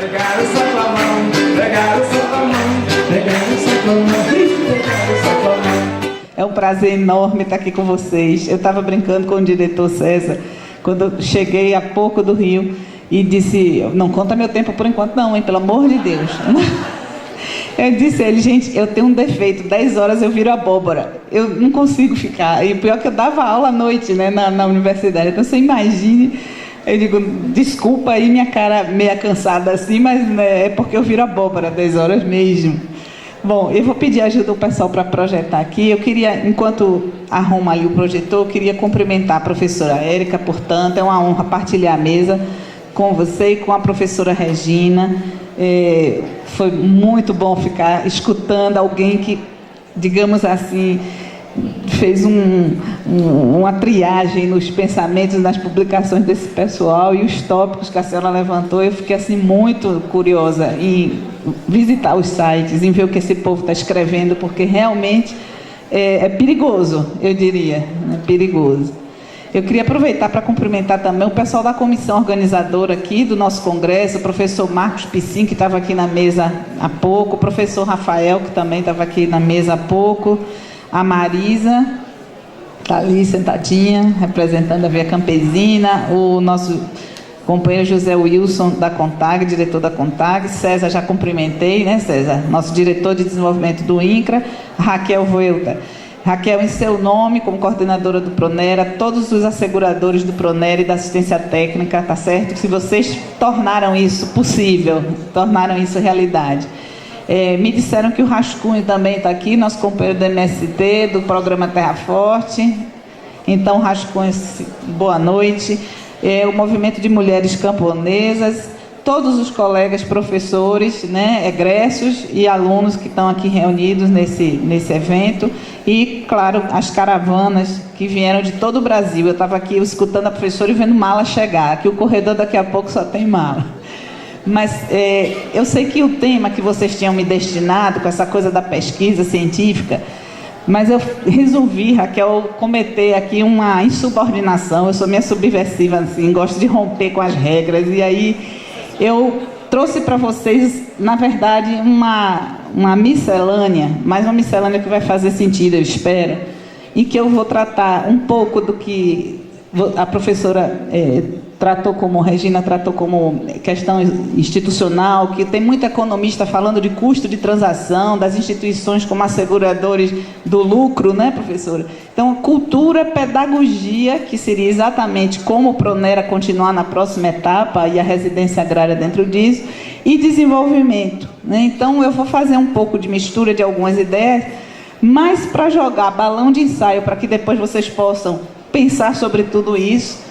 Pegaram só com a mão, pegaram só com a mão, pegaram só com a mão, pegaram só com a mão. É um prazer enorme estar aqui com vocês. Eu estava brincando com o diretor César, quando eu cheguei há pouco do Rio, e disse, não conta meu tempo por enquanto não, hein, pelo amor de Deus. Eu disse a ele, gente, eu tenho um defeito, 10 horas eu viro abóbora, eu não consigo ficar. E o pior é que eu dava aula à noite, né, na universidade, então você imagine. Eu digo, desculpa aí minha cara meia cansada assim, mas né, é porque eu viro abóbora 10 horas mesmo. Bom, eu vou pedir ajuda do pessoal para projetar aqui. Eu queria, enquanto arruma ali o projetor, eu queria cumprimentar a professora Érica, portanto, é uma honra partilhar a mesa com você e com a professora Regina. Foi muito bom ficar escutando alguém que, digamos assim, fez uma triagem nos pensamentos, nas publicações desse pessoal e os tópicos que a senhora levantou. Eu fiquei assim muito curiosa em visitar os sites, em ver o que esse povo está escrevendo, porque realmente é perigoso, eu diria, perigoso. Eu queria aproveitar para cumprimentar também o pessoal da comissão organizadora aqui do nosso congresso, o professor Marcos Piscin, que estava aqui na mesa há pouco, o professor Rafael, que também estava aqui na mesa há pouco, a Marisa, está ali sentadinha, representando a Via Campesina, o nosso companheiro José Wilson da CONTAG, diretor da CONTAG, César já cumprimentei, né, César? Nosso diretor de desenvolvimento do INCRA, Raquel Vuelta. Raquel, em seu nome, como coordenadora do Pronera, todos os asseguradores do Pronera e da assistência técnica, tá certo? Se vocês tornaram isso possível, tornaram isso realidade. Me disseram que o Rascunho também está aqui, nosso companheiro do MST, do programa Terra Forte. Então, Rascunho, boa noite. O Movimento de Mulheres Camponesas, todos os colegas professores, né, egressos e alunos que estão aqui reunidos nesse evento. E, claro, as caravanas que vieram de todo o Brasil. Eu estava aqui escutando a professora e vendo mala chegar. Aqui o corredor daqui a pouco só tem mala. Mas eu sei que o tema que vocês tinham me destinado, com essa coisa da pesquisa científica, mas eu resolvi, Raquel, cometer aqui uma insubordinação. Eu sou meio subversiva, assim, gosto de romper com as regras. E aí eu trouxe para vocês, na verdade, uma miscelânea, mas uma miscelânea que vai fazer sentido, eu espero, e que eu vou tratar um pouco do que a professora tratou como, Regina tratou como questão institucional, que tem muito economista falando de custo de transação, das instituições como asseguradores do lucro, né, professora? Então, cultura, pedagogia, que seria exatamente como o Pronera continuar na próxima etapa, e a residência agrária dentro disso, e desenvolvimento, né? Então, eu vou fazer um pouco de mistura de algumas ideias, mas para jogar balão de ensaio, para que depois vocês possam pensar sobre tudo isso.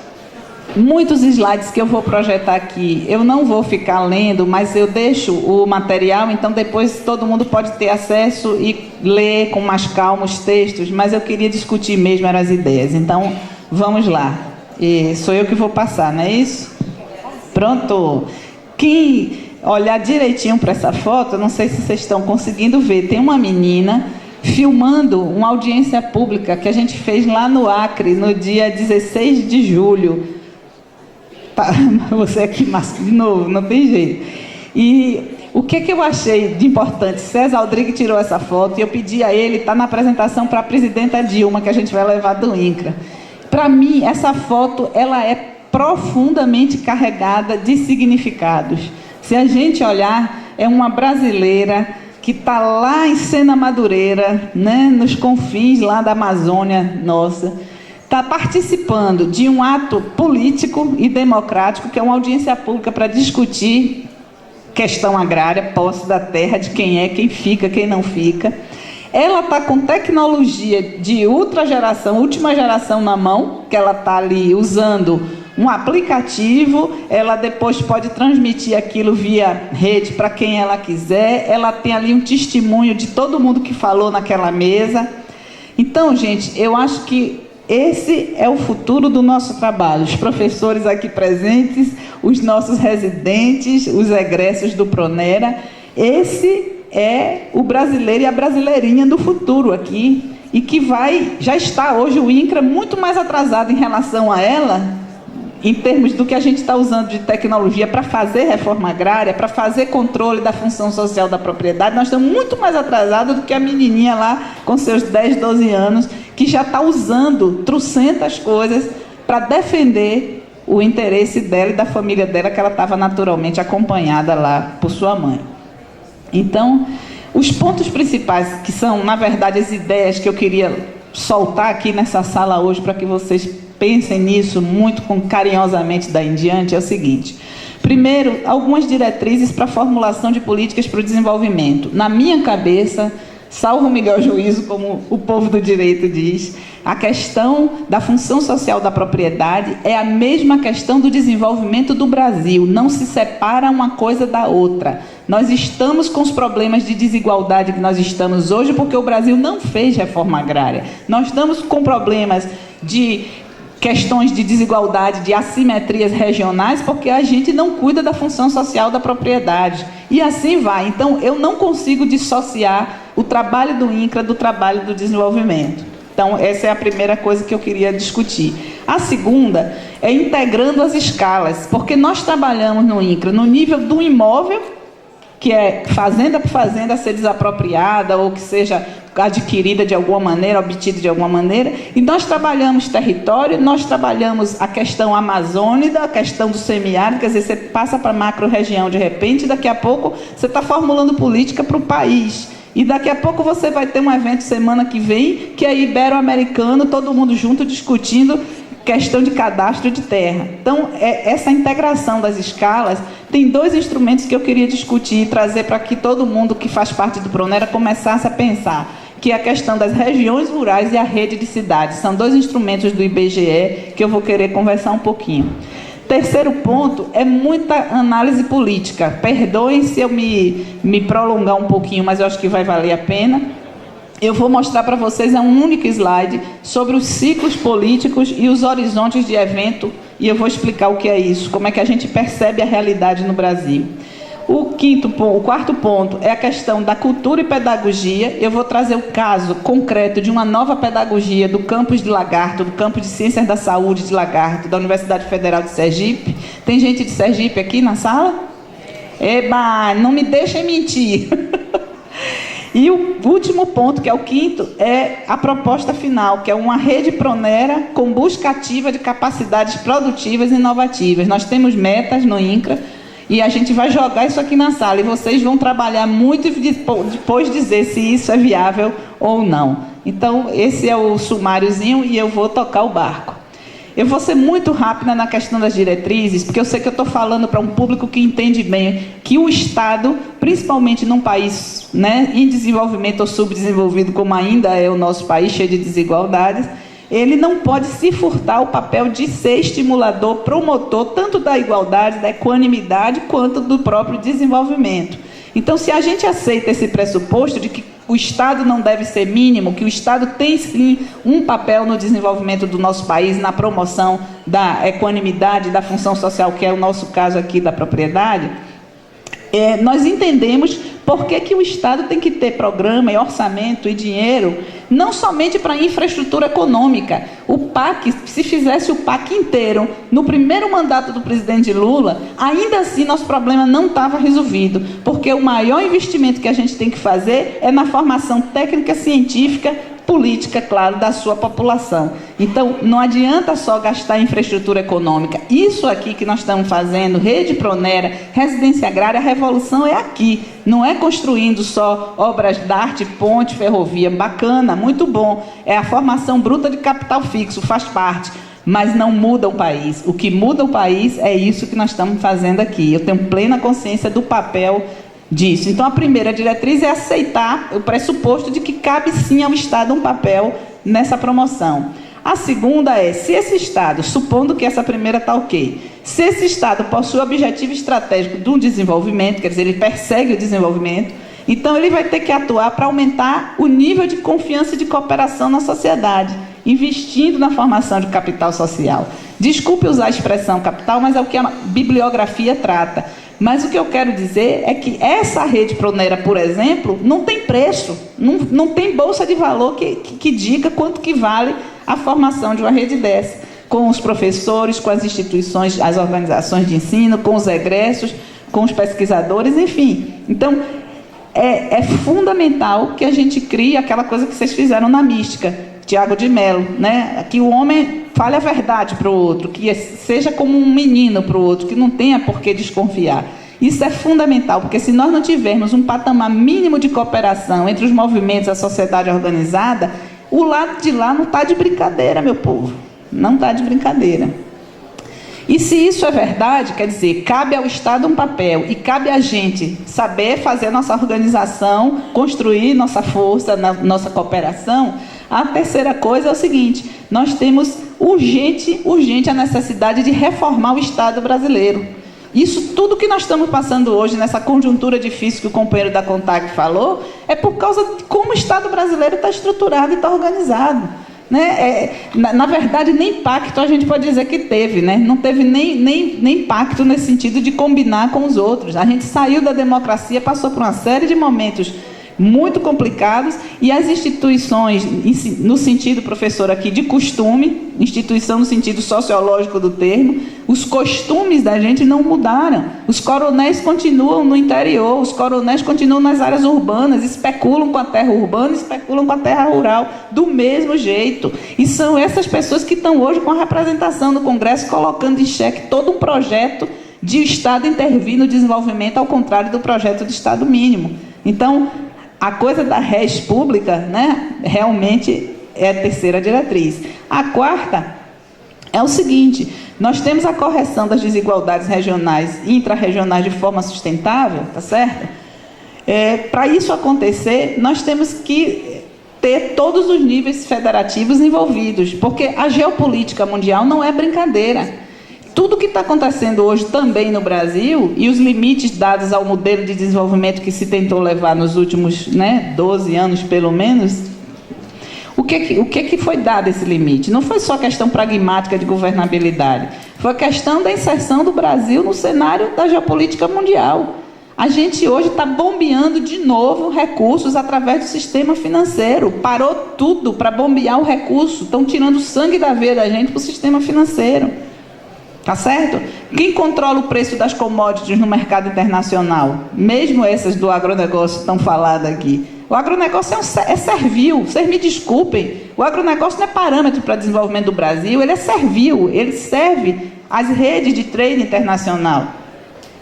Muitos slides que eu vou projetar aqui, eu não vou ficar lendo, mas eu deixo o material, então depois todo mundo pode ter acesso e ler com mais calma os textos, mas eu queria discutir mesmo as ideias. Então, vamos lá. Sou eu que vou passar, não é isso? Pronto. Quem olhar direitinho para essa foto, não sei se vocês estão conseguindo ver, tem uma menina filmando uma audiência pública que a gente fez lá no Acre, no dia 16 de julho. Você aqui, mas de novo, não tem jeito. E o que eu achei de importante? César Aldrigue tirou essa foto e eu pedi a ele, está na apresentação para a presidenta Dilma, que a gente vai levar do INCRA. Para mim, essa foto ela é profundamente carregada de significados. Se a gente olhar, é uma brasileira que está lá em Sena Madureira, né, nos confins lá da Amazônia nossa, está participando de um ato político e democrático, que é uma audiência pública para discutir questão agrária, posse da terra, de quem é, quem fica, quem não fica. Ela está com tecnologia de última geração na mão, que ela está ali usando um aplicativo, ela depois pode transmitir aquilo via rede para quem ela quiser, ela tem ali um testemunho de todo mundo que falou naquela mesa. Então, gente, eu acho que esse é o futuro do nosso trabalho. Os professores aqui presentes, os nossos residentes, os egressos do Pronera. Esse é o brasileiro e a brasileirinha do futuro aqui. E que já está hoje o INCRA muito mais atrasado em relação a ela, em termos do que a gente está usando de tecnologia para fazer reforma agrária, para fazer controle da função social da propriedade, nós estamos muito mais atrasados do que a menininha lá com seus 10, 12 anos, que já está usando trocentas coisas para defender o interesse dela e da família dela, que ela estava naturalmente acompanhada lá por sua mãe. Então, os pontos principais, que são, na verdade, as ideias que eu queria soltar aqui nessa sala hoje, para que vocês pensem nisso muito carinhosamente daí em diante, é o seguinte. Primeiro, algumas diretrizes para a formulação de políticas para o desenvolvimento. Na minha cabeça, salvo o melhor juízo, como o povo do direito diz, a questão da função social da propriedade é a mesma questão do desenvolvimento do Brasil, não se separa uma coisa da outra. Nós estamos com os problemas de desigualdade que nós estamos hoje porque o Brasil não fez reforma agrária. Nós estamos com problemas de questões de desigualdade, de assimetrias regionais, porque a gente não cuida da função social da propriedade. E assim vai. Então, eu não consigo dissociar o trabalho do INCRA do trabalho do desenvolvimento. Então, essa é a primeira coisa que eu queria discutir. A segunda é integrando as escalas, porque nós trabalhamos no INCRA no nível do imóvel, que é fazenda por fazenda a ser desapropriada ou que seja adquirida de alguma maneira, obtida de alguma maneira, e nós trabalhamos território, nós trabalhamos a questão amazônica, a questão do semiárido, quer dizer, você passa para a macro-região de repente, e daqui a pouco você está formulando política para o país. E daqui a pouco você vai ter um evento semana que vem, que é ibero-americano, todo mundo junto discutindo questão de cadastro de terra. Então, essa integração das escalas, tem dois instrumentos que eu queria discutir e trazer para que todo mundo que faz parte do Pronera começasse a pensar, que é a questão das regiões rurais e a rede de cidades. São dois instrumentos do IBGE que eu vou querer conversar um pouquinho. Terceiro ponto é muita análise política. Perdoem se eu me prolongar um pouquinho, mas eu acho que vai valer a pena. Eu vou mostrar para vocês um único slide sobre os ciclos políticos e os horizontes de evento, e eu vou explicar o que é isso, como é que a gente percebe a realidade no Brasil. O quarto ponto é a questão da cultura e pedagogia. Eu vou trazer o caso concreto de uma nova pedagogia do campus de Lagarto, do campus de Ciências da Saúde de Lagarto, da Universidade Federal de Sergipe. Tem gente de Sergipe aqui na sala? Eba, não me deixem mentir. E o último ponto, que é o quinto, é a proposta final, que é uma rede Pronera com busca ativa de capacidades produtivas e inovativas. Nós temos metas no INCRA e a gente vai jogar isso aqui na sala e vocês vão trabalhar muito e depois dizer se isso é viável ou não. Então, esse é o sumáriozinho e eu vou tocar o barco. Eu vou ser muito rápida na questão das diretrizes, porque eu sei que eu estou falando para um público que entende bem que o Estado, principalmente num país, né, em desenvolvimento ou subdesenvolvido, como ainda é o nosso país, cheio de desigualdades, ele não pode se furtar o papel de ser estimulador, promotor, tanto da igualdade, da equanimidade, quanto do próprio desenvolvimento. Então, se a gente aceita esse pressuposto de que o Estado não deve ser mínimo, que o Estado tem sim um papel no desenvolvimento do nosso país, na promoção da equanimidade, da função social, que é o nosso caso aqui da propriedade, nós entendemos por que o Estado tem que ter programa e orçamento e dinheiro, não somente para infraestrutura econômica. O PAC, se fizesse o PAC inteiro, no primeiro mandato do presidente Lula, ainda assim nosso problema não estava resolvido, porque o maior investimento que a gente tem que fazer é na formação técnica, científica, política, claro, da sua população. Então, não adianta só gastar em infraestrutura econômica. Isso aqui que nós estamos fazendo, Rede Pronera, residência agrária, a revolução é aqui. Não é construindo só obras de arte, ponte, ferrovia. Bacana, muito bom. É a formação bruta de capital fixo, faz parte. Mas não muda o país. O que muda o país é isso que nós estamos fazendo aqui. Eu tenho plena consciência do papel disso. Então, a primeira diretriz é aceitar o pressuposto de que cabe sim ao Estado um papel nessa promoção. A segunda é, se esse Estado, supondo que essa primeira está ok, se esse Estado possui o objetivo estratégico do desenvolvimento, quer dizer, ele persegue o desenvolvimento, então ele vai ter que atuar para aumentar o nível de confiança e de cooperação na sociedade, investindo na formação de capital social. Desculpe usar a expressão capital, mas é o que a bibliografia trata. Mas o que eu quero dizer é que essa rede Pronera, por exemplo, não tem preço, não tem bolsa de valor que diga quanto que vale a formação de uma rede dessa. com os professores, com as instituições, as organizações de ensino, com os egressos, com os pesquisadores, enfim. Então, é fundamental que a gente crie aquela coisa que vocês fizeram na mística, Tiago de Mello, né? Que o homem fale a verdade para o outro, que seja como um menino para o outro, que não tenha por que desconfiar. Isso é fundamental, porque se nós não tivermos um patamar mínimo de cooperação entre os movimentos e a sociedade organizada, o lado de lá não está de brincadeira, meu povo. Não está de brincadeira. E se isso é verdade, quer dizer, cabe ao Estado um papel e cabe a gente saber fazer nossa organização, construir nossa força, nossa cooperação. A terceira coisa é o seguinte: nós temos urgente a necessidade de reformar o Estado brasileiro. Isso tudo que nós estamos passando hoje, nessa conjuntura difícil que o companheiro da CONTAG falou, é por causa de como o Estado brasileiro está estruturado e está organizado. Né? Na verdade, nem pacto a gente pode dizer que teve, né? Não teve nem pacto nesse sentido de combinar com os outros. A gente saiu da democracia, passou por uma série de momentos muito complicados, e as instituições, no sentido, professor, aqui, de costume, instituição no sentido sociológico do termo, os costumes da gente não mudaram. Os coronéis continuam no interior, os coronéis continuam nas áreas urbanas, especulam com a terra urbana, especulam com a terra rural, do mesmo jeito. E são essas pessoas que estão hoje com a representação no Congresso, colocando em xeque todo um projeto de Estado intervir no desenvolvimento, ao contrário do projeto de Estado mínimo. Então, a coisa da res pública, né, realmente é a terceira diretriz. A quarta é o seguinte: nós temos a correção das desigualdades regionais e intrarregionais de forma sustentável, tá certo? Para isso acontecer, nós temos que ter todos os níveis federativos envolvidos, porque a geopolítica mundial não é brincadeira. Tudo que está acontecendo hoje também no Brasil, e os limites dados ao modelo de desenvolvimento que se tentou levar nos últimos 12 anos, pelo menos, o que foi dado esse limite? Não foi só questão pragmática de governabilidade, foi a questão da inserção do Brasil no cenário da geopolítica mundial. A gente hoje está bombeando de novo recursos através do sistema financeiro. Parou tudo para bombear o recurso, estão tirando sangue da veia da gente para o sistema financeiro. Tá certo? Quem controla o preço das commodities no mercado internacional? Mesmo essas do agronegócio tão faladas aqui. O agronegócio é servil, vocês me desculpem. O agronegócio não é parâmetro para desenvolvimento do Brasil, ele é servil, ele serve às redes de trade internacional.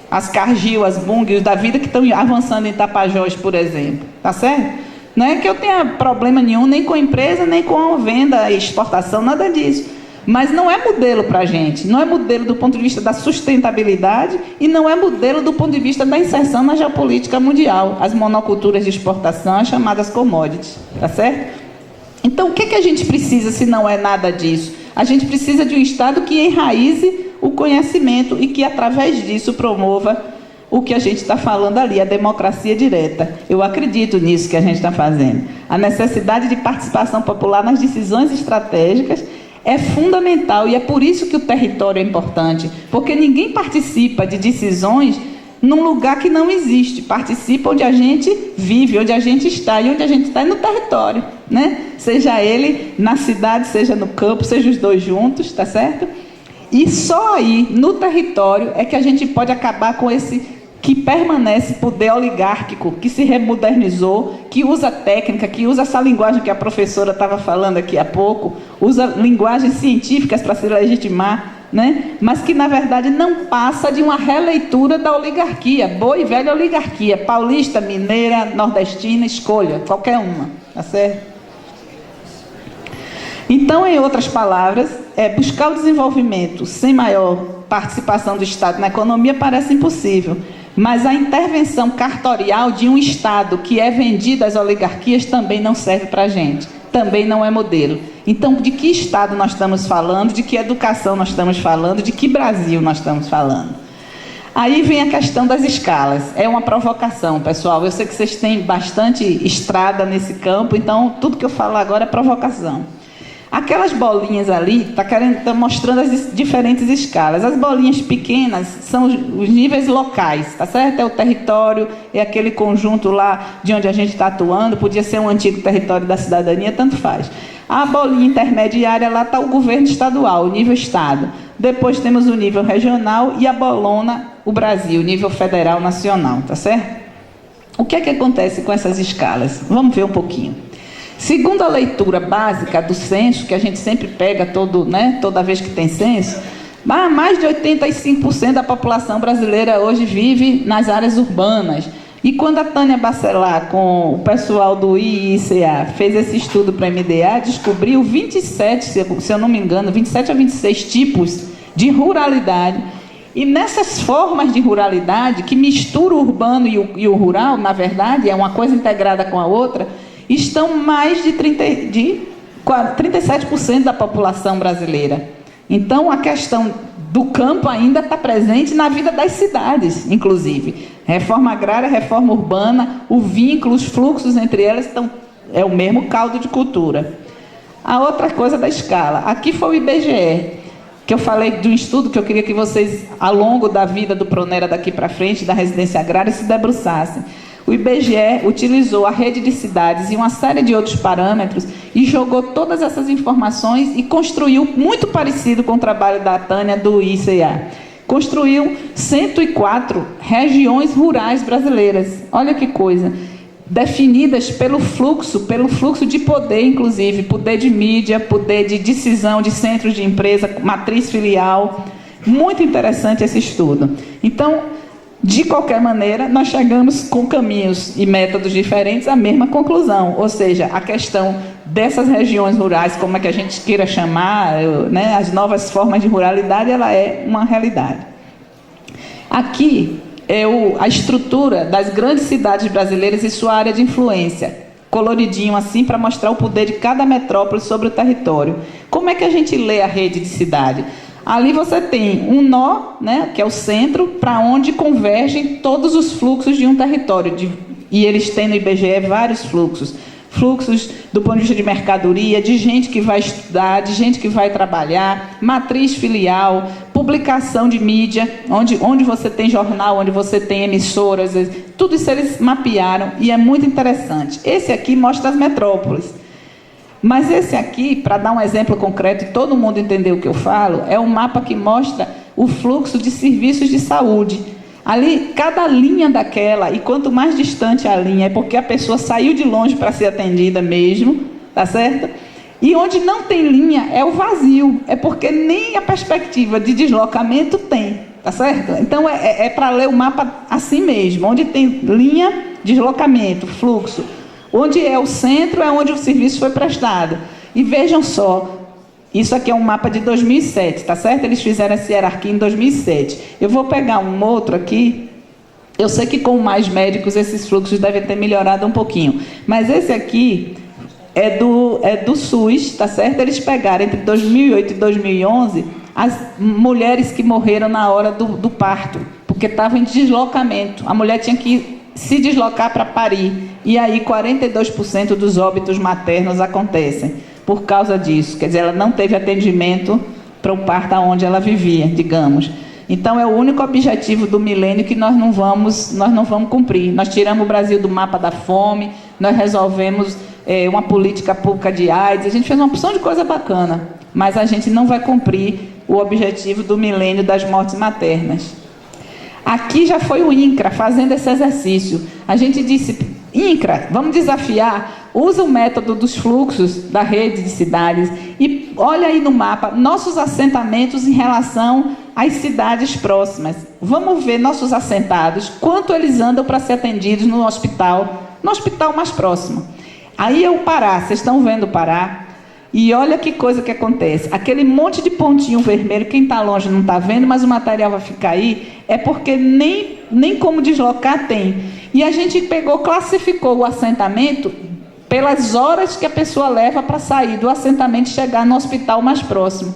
As Cargill, as Bunge, da vida que estão avançando em Tapajós, por exemplo. Tá certo? Não é que eu tenha problema nenhum, nem com a empresa, nem com a venda e exportação, nada disso. Mas não é modelo para a gente, não é modelo do ponto de vista da sustentabilidade e não é modelo do ponto de vista da inserção na geopolítica mundial, as monoculturas de exportação, as chamadas commodities, tá certo? Então, o que a gente precisa se não é nada disso? A gente precisa de um Estado que enraize o conhecimento e que, através disso, promova o que a gente está falando ali, a democracia direta. Eu acredito nisso que a gente está fazendo. A necessidade de participação popular nas decisões estratégicas é fundamental, e é por isso que o território é importante, porque ninguém participa de decisões num lugar que não existe, participa onde a gente vive, onde a gente está, e onde a gente está é no território, né? Seja ele na cidade, seja no campo, seja os dois juntos, tá certo? E só aí, no território, é que a gente pode acabar com esse que permanece poder oligárquico, que se remodernizou, que usa técnica, que usa essa linguagem que a professora estava falando aqui há pouco, usa linguagens científicas para se legitimar, né? Mas que, na verdade, não passa de uma releitura da oligarquia, boa e velha oligarquia, paulista, mineira, nordestina, escolha, qualquer uma, tá certo? Então, em outras palavras, buscar o desenvolvimento sem maior participação do Estado na economia parece impossível. Mas a intervenção cartorial de um Estado que é vendido às oligarquias também não serve para a gente. Também não é modelo. Então, de que Estado nós estamos falando? De que educação nós estamos falando? De que Brasil nós estamos falando? Aí vem a questão das escalas. É uma provocação, pessoal. Eu sei que vocês têm bastante estrada nesse campo, então tudo que eu falo agora é provocação. Aquelas bolinhas ali, tá mostrando as diferentes escalas. As bolinhas pequenas são os níveis locais, tá certo? É o território, é aquele conjunto lá de onde a gente está atuando, podia ser um antigo território da cidadania, tanto faz. A bolinha intermediária lá está o governo estadual, o nível estado. Depois temos o nível regional e a bolona, o Brasil, o nível federal nacional, tá certo? O que é que acontece com essas escalas? Vamos ver um pouquinho. Segundo a leitura básica do censo, que a gente sempre pega toda vez que tem censo, mais de 85% da população brasileira hoje vive nas áreas urbanas. E quando a Tânia Bacelar, com o pessoal do IICA, fez esse estudo para a MDA, descobriu 27, se eu não me engano, 27 a 26 tipos de ruralidade. E nessas formas de ruralidade, que mistura o urbano e o rural, na verdade, é uma coisa integrada com a outra, estão mais de 37% da população brasileira. Então, a questão do campo ainda está presente na vida das cidades, inclusive. Reforma agrária, reforma urbana, o vínculo, os fluxos entre elas é o mesmo caldo de cultura. A outra coisa da escala. Aqui foi o IBGE, que eu falei de um estudo que eu queria que vocês, ao longo da vida do Pronera daqui para frente, da residência agrária, se debruçassem. O IBGE utilizou a rede de cidades e uma série de outros parâmetros e jogou todas essas informações e construiu, muito parecido com o trabalho da Tânia do ICA, construiu 104 regiões rurais brasileiras. Olha que coisa! Definidas pelo fluxo de poder, inclusive, poder de mídia, poder de decisão de centros de empresa, matriz filial. Muito interessante esse estudo. Então, de qualquer maneira, nós chegamos com caminhos e métodos diferentes à mesma conclusão, ou seja, a questão dessas regiões rurais, como é que a gente queira chamar, né, as novas formas de ruralidade, ela é uma realidade. Aqui é a estrutura das grandes cidades brasileiras e sua área de influência, coloridinho assim, para mostrar o poder de cada metrópole sobre o território. Como é que a gente lê a rede de cidade? Ali você tem um nó, né, que é o centro, para onde convergem todos os fluxos de um território. E eles têm no IBGE vários fluxos. Fluxos do ponto de vista de mercadoria, de gente que vai estudar, de gente que vai trabalhar, matriz filial, publicação de mídia, onde você tem jornal, onde você tem emissoras, tudo isso eles mapearam e é muito interessante. Esse aqui mostra as metrópoles. Mas esse aqui, para dar um exemplo concreto e todo mundo entender o que eu falo, é um mapa que mostra o fluxo de serviços de saúde. Ali, cada linha daquela, e quanto mais distante a linha, é porque a pessoa saiu de longe para ser atendida mesmo, tá certo? E onde não tem linha é o vazio, é porque nem a perspectiva de deslocamento tem, tá certo? Então é para ler o mapa assim mesmo, onde tem linha, deslocamento, fluxo. Onde é o centro é onde o serviço foi prestado. E vejam só, isso aqui é um mapa de 2007, tá certo? Eles fizeram essa hierarquia em 2007. Eu vou pegar um outro aqui. Eu sei que com mais médicos esses fluxos devem ter melhorado um pouquinho. Mas esse aqui é do SUS, tá certo? Eles pegaram entre 2008 e 2011 as mulheres que morreram na hora do parto, porque estavam em deslocamento. A mulher tinha que se deslocar para parir. E aí 42% dos óbitos maternos acontecem por causa disso. Quer dizer, ela não teve atendimento para o parto onde ela vivia, digamos. Então, é o único objetivo do milênio que nós não vamos cumprir. Nós tiramos o Brasil do mapa da fome, nós resolvemos uma política pública de AIDS, a gente fez uma opção de coisa bacana, mas a gente não vai cumprir o objetivo do milênio das mortes maternas. Aqui já foi o INCRA fazendo esse exercício. A gente disse, INCRA, vamos desafiar, usa o método dos fluxos da rede de cidades e olha aí no mapa nossos assentamentos em relação às cidades próximas. Vamos ver nossos assentados, quanto eles andam para ser atendidos no hospital mais próximo. Aí é o Pará, vocês estão vendo o Pará? E olha que coisa que acontece. Aquele monte de pontinho vermelho, quem está longe não está vendo, mas o material vai ficar aí, é porque nem como deslocar tem. E a gente classificou o assentamento pelas horas que a pessoa leva para sair do assentamento e chegar no hospital mais próximo.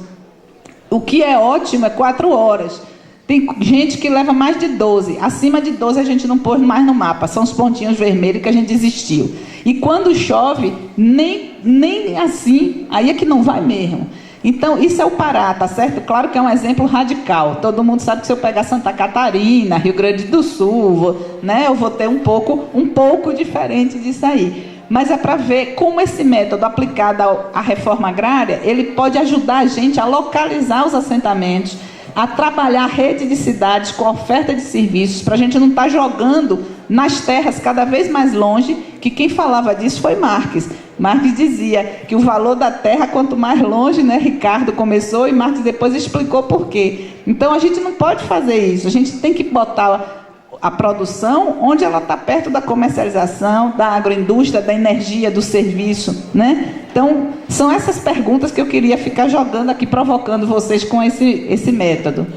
O que é ótimo é 4 horas. Tem gente que leva mais de 12. Acima de 12 a gente não pôs mais no mapa. São os pontinhos vermelhos que a gente desistiu. E quando chove, nem assim, aí é que não vai mesmo. Então, isso é o Pará, tá certo? Claro que é um exemplo radical. Todo mundo sabe que se eu pegar Santa Catarina, Rio Grande do Sul, né, eu vou ter um pouco diferente disso aí. mas é para ver como esse método aplicado à reforma agrária, ele pode ajudar a gente a localizar os assentamentos, a trabalhar a rede de cidades com oferta de serviços, para a gente não estar jogando nas terras cada vez mais longe, que quem falava disso foi Marx. Marx dizia que o valor da terra, quanto mais longe, né, Ricardo começou e Marx depois explicou por quê. Então a gente não pode fazer isso, a gente tem que botar a produção onde ela está perto da comercialização, da agroindústria, da energia, do serviço, né? Então, são essas perguntas que eu queria ficar jogando aqui, provocando vocês com esse método.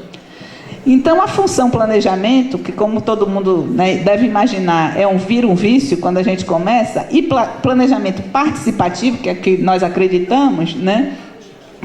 Então, a função planejamento, que como todo mundo, né, deve imaginar, vira um vício quando a gente começa, e planejamento participativo, que é que nós acreditamos, né,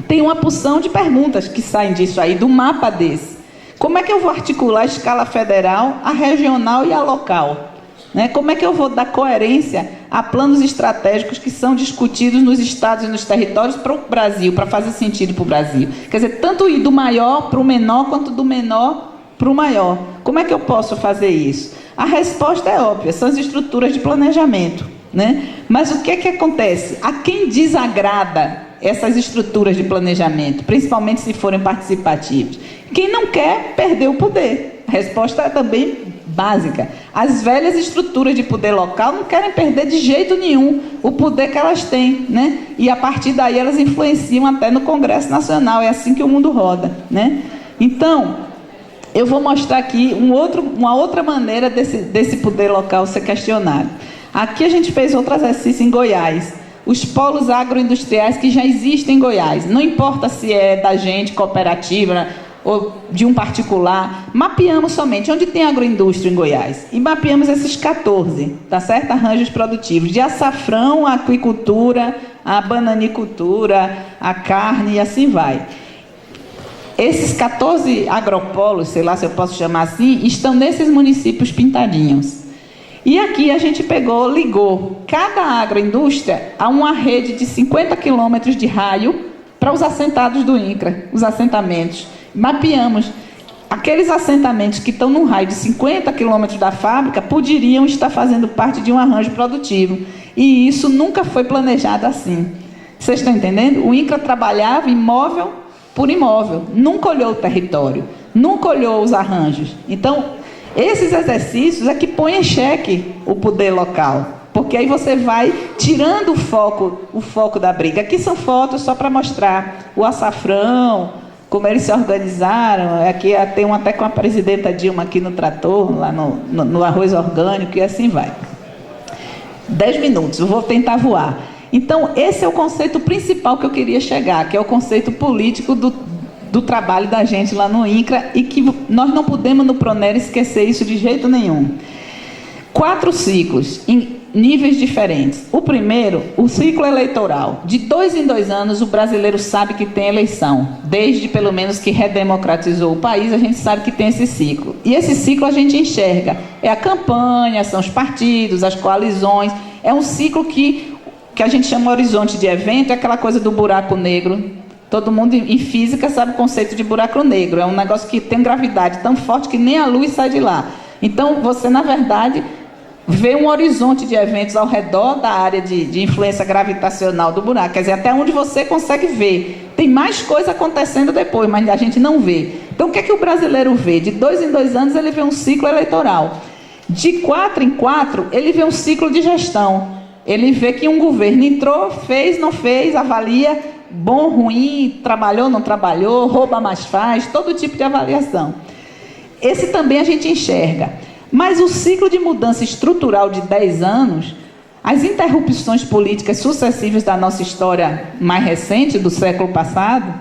tem uma porção de perguntas que saem disso aí, do mapa desse. Como é que eu vou articular a escala federal, a regional e a local? Né? Como é que eu vou dar coerência a planos estratégicos que são discutidos nos estados e nos territórios para o Brasil, para fazer sentido para o Brasil? Quer dizer, tanto ir do maior para o menor, quanto do menor para o maior. Como é que eu posso fazer isso? A resposta é óbvia, são as estruturas de planejamento, né? Mas o que é que acontece? A quem desagrada essas estruturas de planejamento, principalmente se forem participativos? Quem não quer perder o poder. A resposta é também básica. As velhas estruturas de poder local não querem perder de jeito nenhum o poder que elas têm, né? E a partir daí elas influenciam até no Congresso Nacional. É assim que o mundo roda, né? Então, eu vou mostrar aqui uma outra maneira desse poder local ser questionado. Aqui a gente fez outro exercício em Goiás. Os polos agroindustriais que já existem em Goiás. Não importa se é da gente, cooperativa, ou de um particular, mapeamos somente onde tem agroindústria em Goiás. E mapeamos esses 14, tá certo? Arranjos produtivos, de açafrão, a aquicultura, a bananicultura, a carne e assim vai. Esses 14 agropolos, sei lá se eu posso chamar assim, estão nesses municípios pintadinhos. E aqui a gente ligou cada agroindústria a uma rede de 50 quilômetros de raio para os assentados do INCRA, os assentamentos. Mapeamos aqueles assentamentos que estão num raio de 50 quilômetros da fábrica, poderiam estar fazendo parte de um arranjo produtivo. E isso nunca foi planejado assim. Vocês estão entendendo? O INCRA trabalhava imóvel por imóvel, nunca olhou o território, nunca olhou os arranjos. Então, esses exercícios é que põem em xeque o poder local. Porque aí você vai tirando o foco da briga. Aqui são fotos só para mostrar o açafrão, como eles se organizaram. Aqui tem até com a presidenta Dilma aqui no trator, lá no arroz orgânico, e assim vai. 10 minutos, eu vou tentar voar. Então, esse é o conceito principal que eu queria chegar, que é o conceito político do trabalho da gente lá no INCRA, e que nós não podemos no Proner esquecer isso de jeito nenhum. 4 ciclos, em níveis diferentes. O primeiro, o ciclo eleitoral. De 2 em 2 anos, o brasileiro sabe que tem eleição. Desde, pelo menos, que redemocratizou o país, a gente sabe que tem esse ciclo. E esse ciclo a gente enxerga. É a campanha, são os partidos, as coalizões. É um ciclo que a gente chama horizonte de evento, é aquela coisa do buraco negro. Todo mundo em física sabe o conceito de buraco negro. É um negócio que tem gravidade tão forte que nem a luz sai de lá. Então, você, na verdade, vê um horizonte de eventos ao redor da área de influência gravitacional do buraco. Quer dizer, até onde você consegue ver. Tem mais coisa acontecendo depois, mas a gente não vê. Então, o que é que o brasileiro vê? De 2 em 2 anos, ele vê um ciclo eleitoral. De 4 em 4, ele vê um ciclo de gestão. Ele vê que um governo entrou, fez, não fez, avalia, bom, ruim, trabalhou, não trabalhou, rouba, mas faz, todo tipo de avaliação. Esse também a gente enxerga. Mas o ciclo de mudança estrutural de 10 anos, as interrupções políticas sucessivas da nossa história mais recente, do século passado,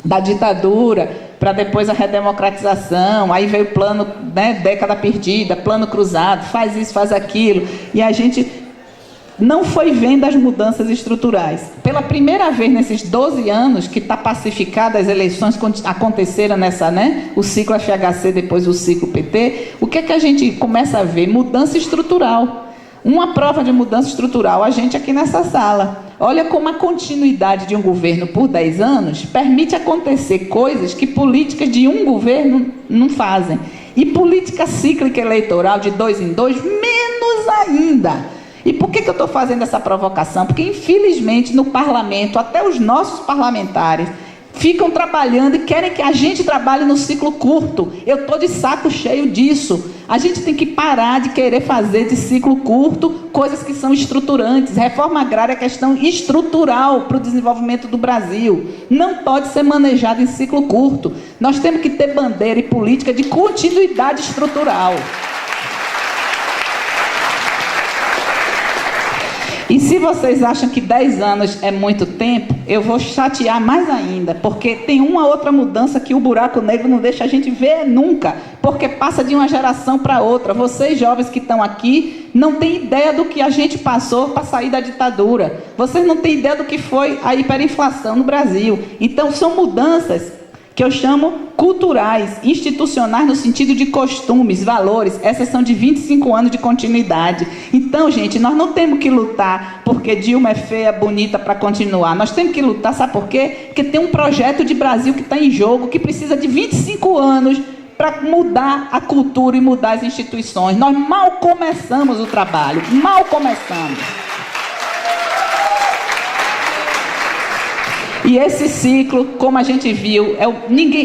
da ditadura, para depois a redemocratização, aí veio o plano, né, década perdida, plano cruzado, faz isso, faz aquilo, e a gente não foi vendo as mudanças estruturais. Pela primeira vez nesses 12 anos que está pacificada, as eleições aconteceram nessa, né? O ciclo FHC, depois o ciclo PT. O que é que a gente começa a ver? Mudança estrutural. Uma prova de mudança estrutural, a gente aqui nessa sala. Olha como a continuidade de um governo por 10 anos permite acontecer coisas que políticas de um governo não fazem. E política cíclica eleitoral de 2 em 2, menos ainda. E por que eu estou fazendo essa provocação? Porque, infelizmente, no parlamento, até os nossos parlamentares ficam trabalhando e querem que a gente trabalhe no ciclo curto. Eu estou de saco cheio disso. A gente tem que parar de querer fazer de ciclo curto coisas que são estruturantes. Reforma agrária é questão estrutural para o desenvolvimento do Brasil. Não pode ser manejada em ciclo curto. Nós temos que ter bandeira e política de continuidade estrutural. E se vocês acham que 10 anos é muito tempo, eu vou chatear mais ainda, porque tem uma outra mudança que o buraco negro não deixa a gente ver nunca, porque passa de uma geração para outra. Vocês jovens que estão aqui não têm ideia do que a gente passou para sair da ditadura. Vocês não têm ideia do que foi a hiperinflação no Brasil. Então são mudanças que eu chamo culturais, institucionais no sentido de costumes, valores. Essas são de 25 anos de continuidade. Então, gente, nós não temos que lutar porque Dilma é feia, bonita para continuar. Nós temos que lutar, sabe por quê? Porque tem um projeto de Brasil que está em jogo, que precisa de 25 anos para mudar a cultura e mudar as instituições. Nós mal começamos o trabalho, mal começamos. E esse ciclo, como a gente viu,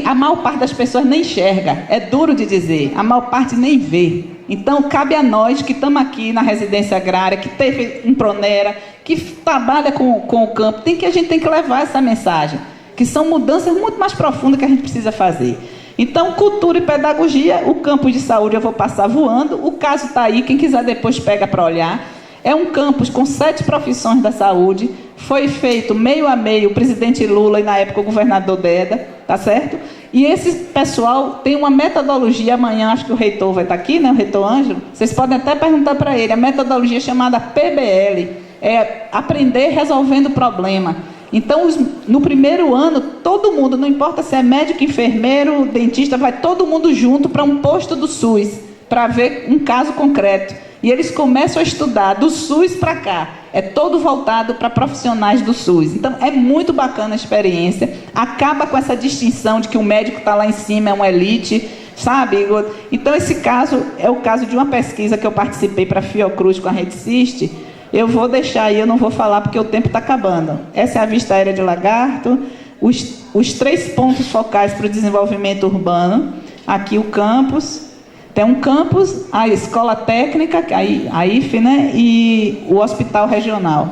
a maior parte das pessoas nem enxerga. É duro de dizer, a maior parte nem vê. Então, cabe a nós que estamos aqui na residência agrária, que teve um Pronera, que trabalha com o campo, a gente tem que levar essa mensagem, que são mudanças muito mais profundas que a gente precisa fazer. Então, cultura e pedagogia, o campus de saúde eu vou passar voando, o caso está aí, quem quiser depois pega para olhar. É um campus com 7 profissões da saúde, foi feito meio a meio o presidente Lula e na época o governador Deda, tá certo? E esse pessoal tem uma metodologia, amanhã acho que o reitor vai estar aqui, né, o reitor Ângelo, vocês podem até perguntar para ele, a metodologia chamada PBL, é aprender resolvendo problema. Então, no primeiro ano, todo mundo, não importa se é médico, enfermeiro, dentista, vai todo mundo junto para um posto do SUS, para ver um caso concreto. E eles começam a estudar do SUS para cá. É todo voltado para profissionais do SUS. Então, é muito bacana a experiência. Acaba com essa distinção de que o médico está lá em cima, é uma elite, sabe? Então, esse caso é o caso de uma pesquisa que eu participei para a Fiocruz com a Rede Cist. Eu vou deixar aí, eu não vou falar porque o tempo está acabando. Essa é a vista aérea de Lagarto. Os 3 pontos focais para o desenvolvimento urbano. Aqui o campus. Tem um campus, a escola técnica, a IFE, né? E o hospital regional.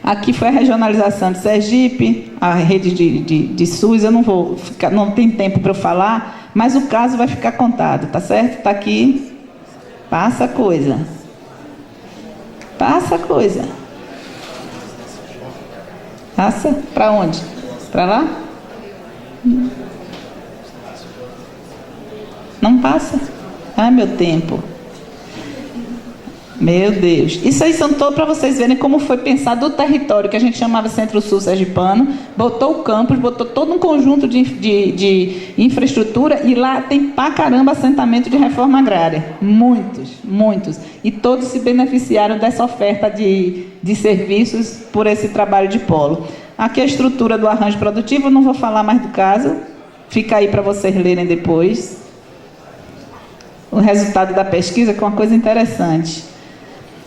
Aqui foi a regionalização de Sergipe, a rede de SUS, eu não vou ficar, não tem tempo para eu falar, mas o caso vai ficar contado, tá certo? Está aqui, passa coisa. Passa coisa. Passa para onde? Para lá? Não passa? Ai, meu tempo. Meu Deus. Isso aí são todos para vocês verem como foi pensado o território, que a gente chamava Centro-Sul Sergipano, botou o campus, botou todo um conjunto de infraestrutura e lá tem pra caramba assentamento de reforma agrária. Muitos, muitos. E todos se beneficiaram dessa oferta de serviços por esse trabalho de polo. Aqui a estrutura do arranjo produtivo, eu não vou falar mais do caso, fica aí para vocês lerem depois. O resultado da pesquisa, que é uma coisa interessante.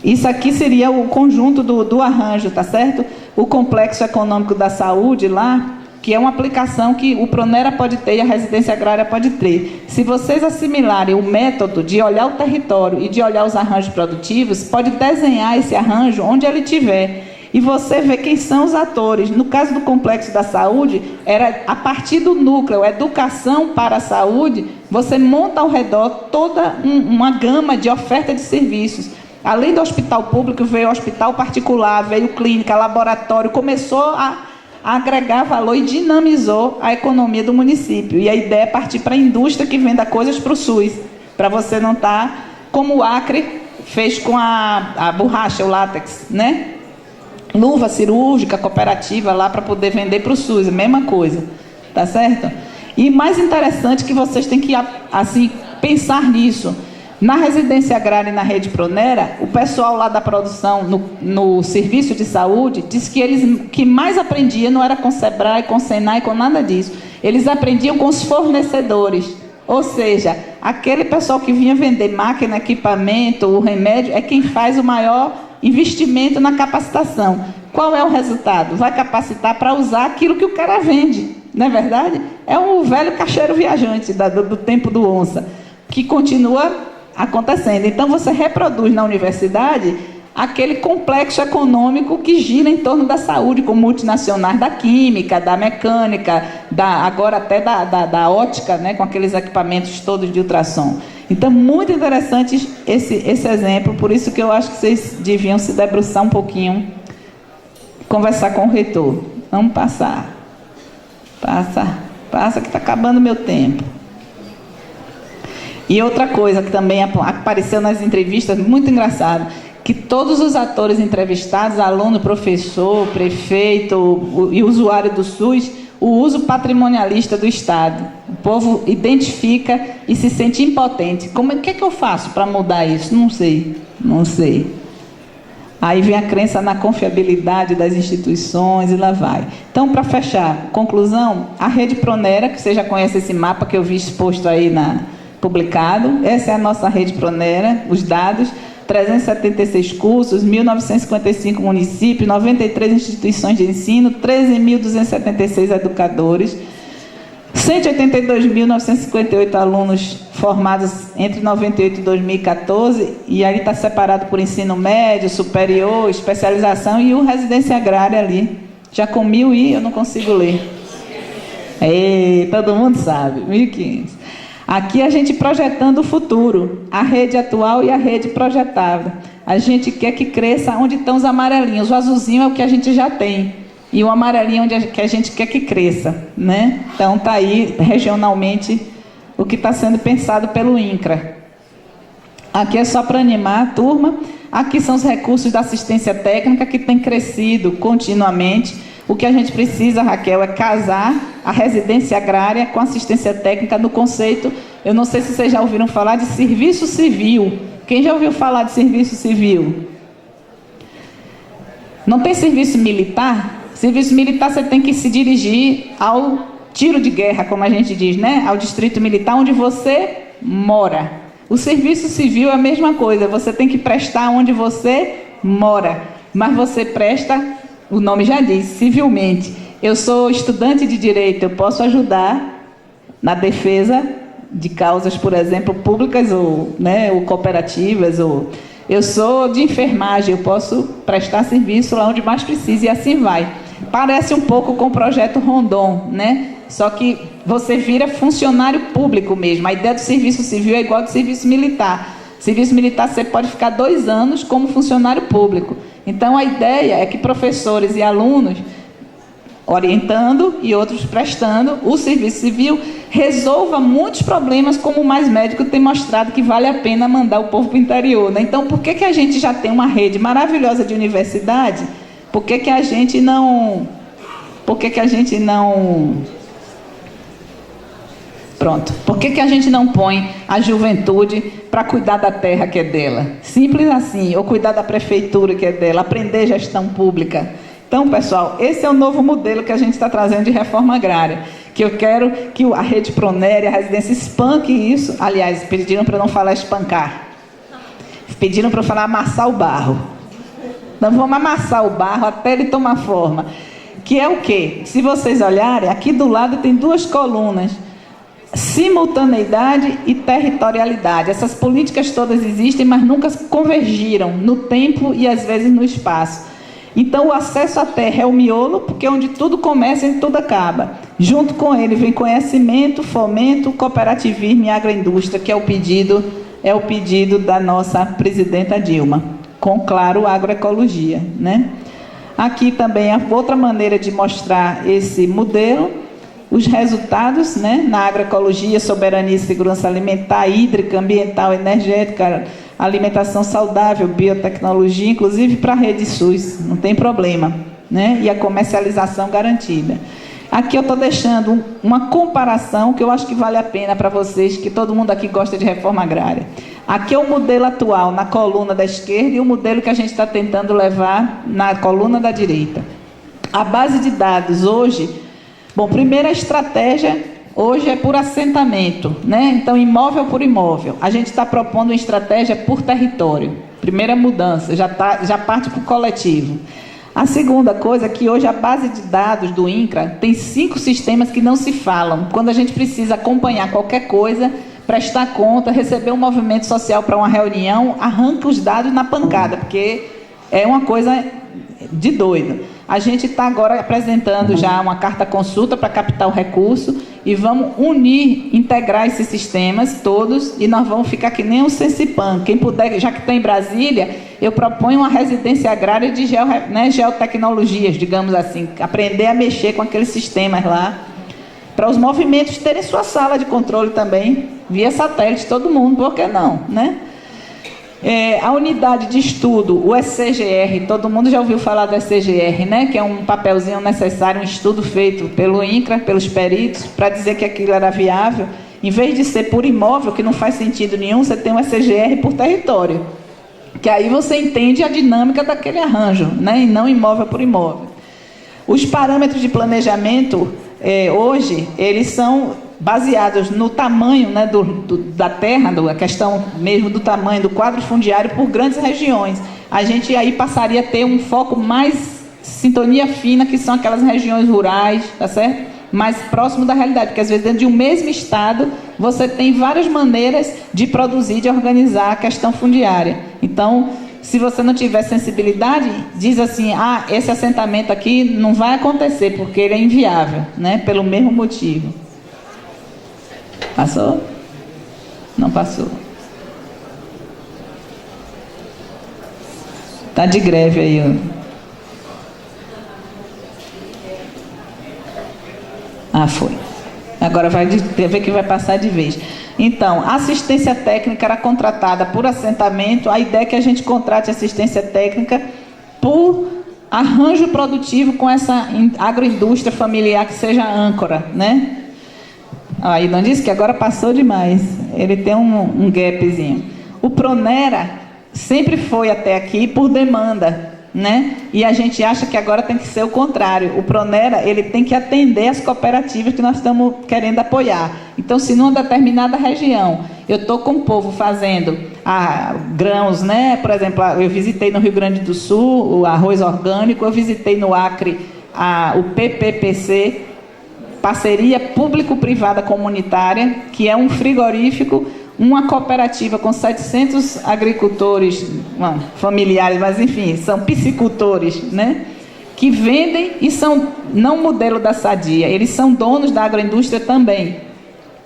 Isso aqui seria o conjunto do arranjo, tá certo? O complexo econômico da saúde lá, que é uma aplicação que o Pronera pode ter e a residência agrária pode ter. Se vocês assimilarem o método de olhar o território e de olhar os arranjos produtivos, pode desenhar esse arranjo onde ele estiver. E você vê quem são os atores. No caso do complexo da saúde, era a partir do núcleo, educação para a saúde, você monta ao redor toda uma gama de oferta de serviços. Além do hospital público, veio o hospital particular, veio clínica, laboratório, começou a agregar valor e dinamizou a economia do município. E a ideia é partir para a indústria que venda coisas para o SUS, para você não estar como o Acre fez com a borracha, o látex, né? Luva cirúrgica, cooperativa lá para poder vender para o SUS, a mesma coisa, tá certo? E mais interessante que vocês têm que, assim, pensar nisso. Na residência agrária e na rede Pronera, o pessoal lá da produção, no serviço de saúde, disse que eles que mais aprendiam não era com Sebrae, com Senai, com nada disso. Eles aprendiam com os fornecedores. Ou seja, aquele pessoal que vinha vender máquina, equipamento, o remédio, é quem faz o maior investimento na capacitação. Qual é o resultado? Vai capacitar para usar aquilo que o cara vende, não é verdade? É o velho caixeiro viajante do tempo do onça, que continua acontecendo. Então você reproduz na universidade aquele complexo econômico que gira em torno da saúde, com multinacionais da química, da mecânica, agora até da ótica, né, com aqueles equipamentos todos de ultrassom. Então, muito interessante esse exemplo, por isso que eu acho que vocês deviam se debruçar um pouquinho, conversar com o reitor. Vamos passar. Passa que está acabando o meu tempo. E outra coisa que também apareceu nas entrevistas, muito engraçado, que todos os atores entrevistados, aluno, professor, prefeito e usuário do SUS, o uso patrimonialista do Estado. O povo identifica e se sente impotente. O que é que eu faço para mudar isso? Não sei. Aí vem a crença na confiabilidade das instituições e lá vai. Então, para fechar, conclusão, a Rede Pronera, que você já conhece esse mapa que eu vi exposto aí publicado, essa é a nossa Rede Pronera, os dados, 376 cursos, 1.955 municípios, 93 instituições de ensino, 13.276 educadores, 182.958 alunos formados entre 98 e 2014, e aí está separado por ensino médio, superior, especialização e o residência agrária ali. Já com 1.000 e eu não consigo ler. Todo mundo sabe, 1.500. Aqui a gente projetando o futuro, a rede atual e a rede projetada. A gente quer que cresça onde estão os amarelinhos. O azulzinho é o que a gente já tem. E o amarelinho é onde que a gente quer que cresça, né? Então está aí regionalmente o que está sendo pensado pelo INCRA. Aqui é só para animar a turma. Aqui são os recursos da assistência técnica que tem crescido continuamente. O que a gente precisa, Raquel, é casar a residência agrária com assistência técnica no conceito. Eu não sei se vocês já ouviram falar de serviço civil. Quem já ouviu falar de serviço civil? Não tem serviço militar? Serviço militar você tem que se dirigir ao tiro de guerra, como a gente diz, né? Ao distrito militar onde você mora. O serviço civil é a mesma coisa, você tem que prestar onde você mora, mas você presta, o nome já diz, civilmente. Eu sou estudante de direito, eu posso ajudar na defesa de causas, por exemplo, públicas ou cooperativas, ou eu sou de enfermagem, eu posso prestar serviço lá onde mais precisa, e assim vai. Parece um pouco com o projeto Rondon, né? Só que você vira funcionário público mesmo. A ideia do serviço civil é igual ao do serviço militar. Serviço militar você pode ficar 2 anos como funcionário público. Então a ideia é que professores e alunos, orientando e outros prestando, o serviço civil resolva muitos problemas, como o Mais Médico tem mostrado que vale a pena mandar o povo para o interior, né? Então por que a gente já tem uma rede maravilhosa de universidade? Por que a gente não... Pronto. Por que a gente não põe a juventude para cuidar da terra que é dela? Simples assim. Ou cuidar da prefeitura que é dela. Aprender gestão pública. Então, pessoal, esse é o novo modelo que a gente está trazendo de reforma agrária. Que eu quero que a Rede Pronera e a residência espanque isso. Aliás, pediram para eu não falar espancar. Pediram para eu falar amassar o barro. Então, vamos amassar o barro até ele tomar forma. Que é o quê? Se vocês olharem, aqui do lado tem 2 colunas. Simultaneidade e territorialidade. Essas políticas todas existem, mas nunca convergiram no tempo e às vezes no espaço. Então o acesso à terra é o miolo, porque é onde tudo começa e tudo acaba. Junto com ele vem conhecimento, fomento, cooperativismo e agroindústria, que é o pedido da nossa presidenta Dilma, com, claro, agroecologia, né? Aqui também a outra maneira de mostrar esse modelo, os resultados, né, na agroecologia, soberania e segurança alimentar, hídrica, ambiental, energética, alimentação saudável, biotecnologia, inclusive para a rede SUS, não tem problema, né? E a comercialização garantida. Aqui eu estou deixando uma comparação que eu acho que vale a pena para vocês, que todo mundo aqui gosta de reforma agrária. Aqui é o modelo atual na coluna da esquerda e o modelo que a gente está tentando levar na coluna da direita. A base de dados hoje... Bom, primeira estratégia, hoje é por assentamento, né? Então, imóvel por imóvel. A gente está propondo uma estratégia por território. Primeira mudança, já parte para o coletivo. A segunda coisa é que hoje a base de dados do INCRA tem 5 sistemas que não se falam. Quando a gente precisa acompanhar qualquer coisa, prestar conta, receber um movimento social para uma reunião, arranca os dados na pancada, porque é uma coisa de doido. A gente está agora apresentando já uma carta consulta para captar o recurso e vamos unir, integrar esses sistemas todos e nós vamos ficar que nem um Sensipan. Quem puder, já que está em Brasília, eu proponho uma residência agrária de geotecnologias, digamos assim, aprender a mexer com aqueles sistemas lá, para os movimentos terem sua sala de controle também, via satélite, todo mundo, por que não, né? A unidade de estudo, o ECGR, todo mundo já ouviu falar do ECGR, né? Que é um papelzinho necessário, um estudo feito pelo INCRA, pelos peritos, para dizer que aquilo era viável. Em vez de ser por imóvel, que não faz sentido nenhum, você tem um ECGR por território, que aí você entende a dinâmica daquele arranjo, né? E não imóvel por imóvel. Os parâmetros de planejamento, hoje, eles são baseados no tamanho, né, da terra, a questão mesmo do tamanho do quadro fundiário por grandes regiões. A gente aí passaria a ter um foco mais sintonia fina, que são aquelas regiões rurais, tá certo? Mais próximo da realidade, porque às vezes dentro de um mesmo estado você tem várias maneiras de produzir, de organizar a questão fundiária. Então, se você não tiver sensibilidade, diz assim, esse assentamento aqui não vai acontecer, porque ele é inviável, né, pelo mesmo motivo. Passou? Não passou. Tá de greve aí. Foi. Agora vai ver que vai passar de vez. Então, a assistência técnica era contratada por assentamento. A ideia é que a gente contrate assistência técnica por arranjo produtivo com essa agroindústria familiar que seja âncora, né? Aí não disse que agora passou demais. Ele tem um gapzinho. O Pronera sempre foi até aqui por demanda, né? E a gente acha que agora tem que ser o contrário. O Pronera, ele tem que atender as cooperativas que nós estamos querendo apoiar. Então, se numa determinada região eu estou com o povo fazendo grãos, né? Por exemplo, eu visitei no Rio Grande do Sul o arroz orgânico, eu visitei no Acre o PPPC, Parceria Público-Privada Comunitária, que é um frigorífico, uma cooperativa com 700 agricultores familiares, mas enfim, são piscicultores, né? Que vendem e são, não modelo da Sadia, eles são donos da agroindústria também.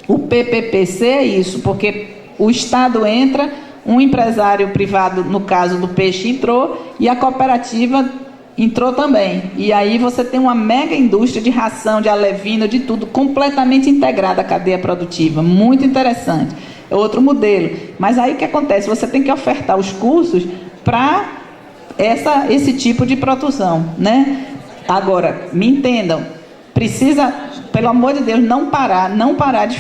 O PPPC é isso, porque o Estado entra, um empresário privado, no caso do peixe, entrou, e a cooperativa entrou também. E aí você tem uma mega indústria de ração, de alevino, de tudo, completamente integrada à cadeia produtiva. Muito interessante. É outro modelo. Mas aí o que acontece? Você tem que ofertar os cursos para esse tipo de produção, né? Agora, me entendam, precisa, pelo amor de Deus, não parar de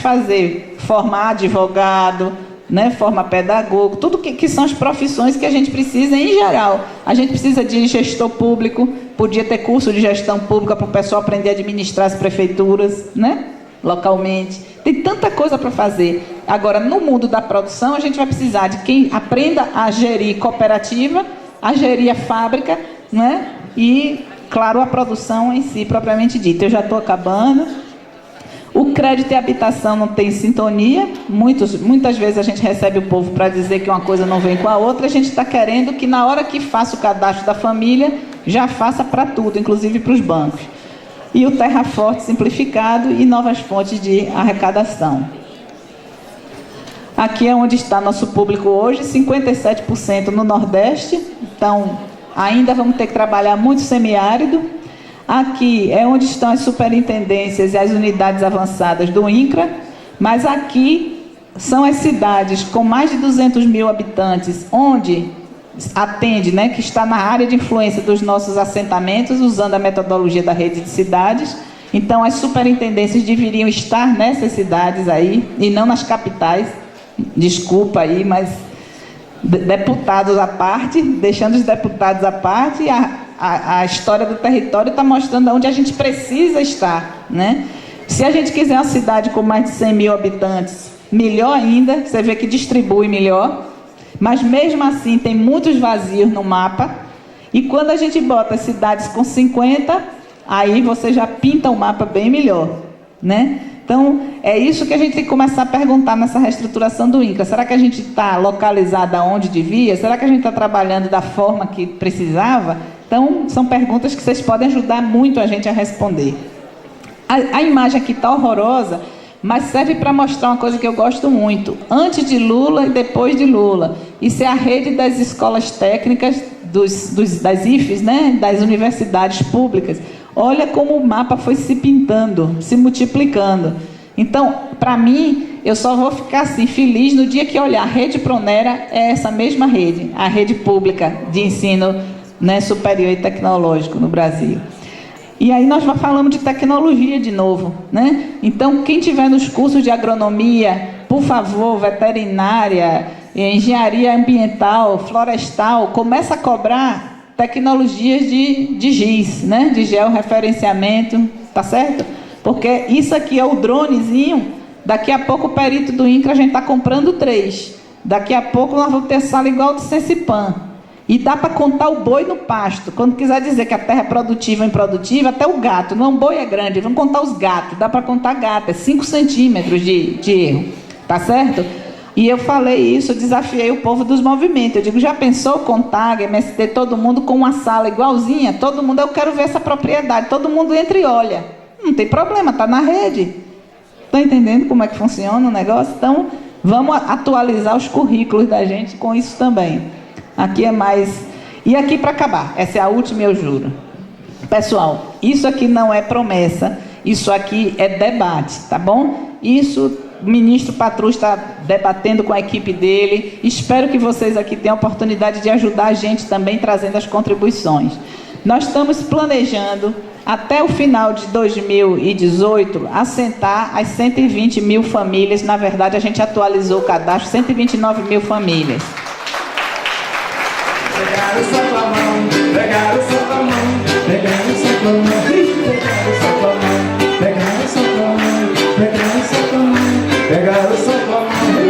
formar advogado, né, forma pedagogo, tudo que são as profissões que a gente precisa em geral. A gente precisa de gestor público, podia ter curso de gestão pública para o pessoal aprender a administrar as prefeituras, né, localmente. Tem tanta coisa para fazer. Agora, no mundo da produção, a gente vai precisar de quem aprenda a gerir cooperativa, a gerir a fábrica, né, e, claro, a produção em si, propriamente dita. Eu já estou acabando. O crédito e habitação não tem sintonia. Muitas vezes a gente recebe o povo para dizer que uma coisa não vem com a outra. A gente está querendo que na hora que faça o cadastro da família, já faça para tudo, inclusive para os bancos. E o Terra Forte simplificado e novas fontes de arrecadação. Aqui é onde está nosso público hoje, 57% no Nordeste. Então, ainda vamos ter que trabalhar muito semiárido. Aqui é onde estão as superintendências e as unidades avançadas do INCRA, mas aqui são as cidades com mais de 200 mil habitantes, onde atende, né, que está na área de influência dos nossos assentamentos, usando a metodologia da rede de cidades. Então, as superintendências deveriam estar nessas cidades aí, e não nas capitais. Desculpa aí, mas deputados à parte, deixando os deputados à parte, a história do território está mostrando onde a gente precisa estar, né? Se a gente quiser uma cidade com mais de 100 mil habitantes, melhor ainda, você vê que distribui melhor. Mas mesmo assim tem muitos vazios no mapa. E quando a gente bota as cidades com 50, aí você já pinta o mapa bem melhor, né? Então, é isso que a gente tem que começar a perguntar nessa reestruturação do INCRA. Será que a gente está localizada onde devia? Será que a gente está trabalhando da forma que precisava? Então, são perguntas que vocês podem ajudar muito a gente a responder. A imagem aqui está horrorosa, mas serve para mostrar uma coisa que eu gosto muito. Antes de Lula e depois de Lula. Isso é a rede das escolas técnicas, das IFES, né? Das universidades públicas. Olha como o mapa foi se pintando, se multiplicando. Então, para mim, eu só vou ficar assim, feliz no dia que olhar a rede Pronera é essa mesma rede, a rede pública de ensino, né, superior e tecnológico no Brasil. E aí nós falamos de tecnologia de novo, né? Então, quem tiver nos cursos de agronomia, por favor, veterinária, engenharia ambiental, florestal, começa a cobrar tecnologias de GIS, né? De georreferenciamento, tá certo? Porque isso aqui é o dronezinho, daqui a pouco o perito do INCRA a gente está comprando 3. Daqui a pouco nós vamos ter sala igual do Sensipan. E dá para contar o boi no pasto. Quando quiser dizer que a terra é produtiva ou improdutiva, até o gato. Não, um boi é grande, vamos contar os gatos. Dá para contar gato, é 5 centímetros de erro. Tá certo? E eu falei isso, eu desafiei o povo dos movimentos. Eu digo, já pensou CONTAG, MST, todo mundo com uma sala igualzinha? Todo mundo, eu quero ver essa propriedade. Todo mundo entra e olha. Não tem problema, está na rede. Estão entendendo como é que funciona o negócio? Então, vamos atualizar os currículos da gente com isso também. Aqui é mais... E aqui para acabar, essa é a última, eu juro. Pessoal, isso aqui não é promessa, isso aqui é debate, tá bom? Isso... O ministro Patrus está debatendo com a equipe dele. Espero que vocês aqui tenham a oportunidade de ajudar a gente também trazendo as contribuições. Nós estamos planejando, até o final de 2018, assentar as 120 mil famílias. Na verdade, a gente atualizou o cadastro, 129 mil famílias. Pegaram só tua mão, pegaram só tua mão, pegaram só tua mão, pegaram só tua mão, pegaram só tua mão, pegaram só tua mão, pegaram só tua mão.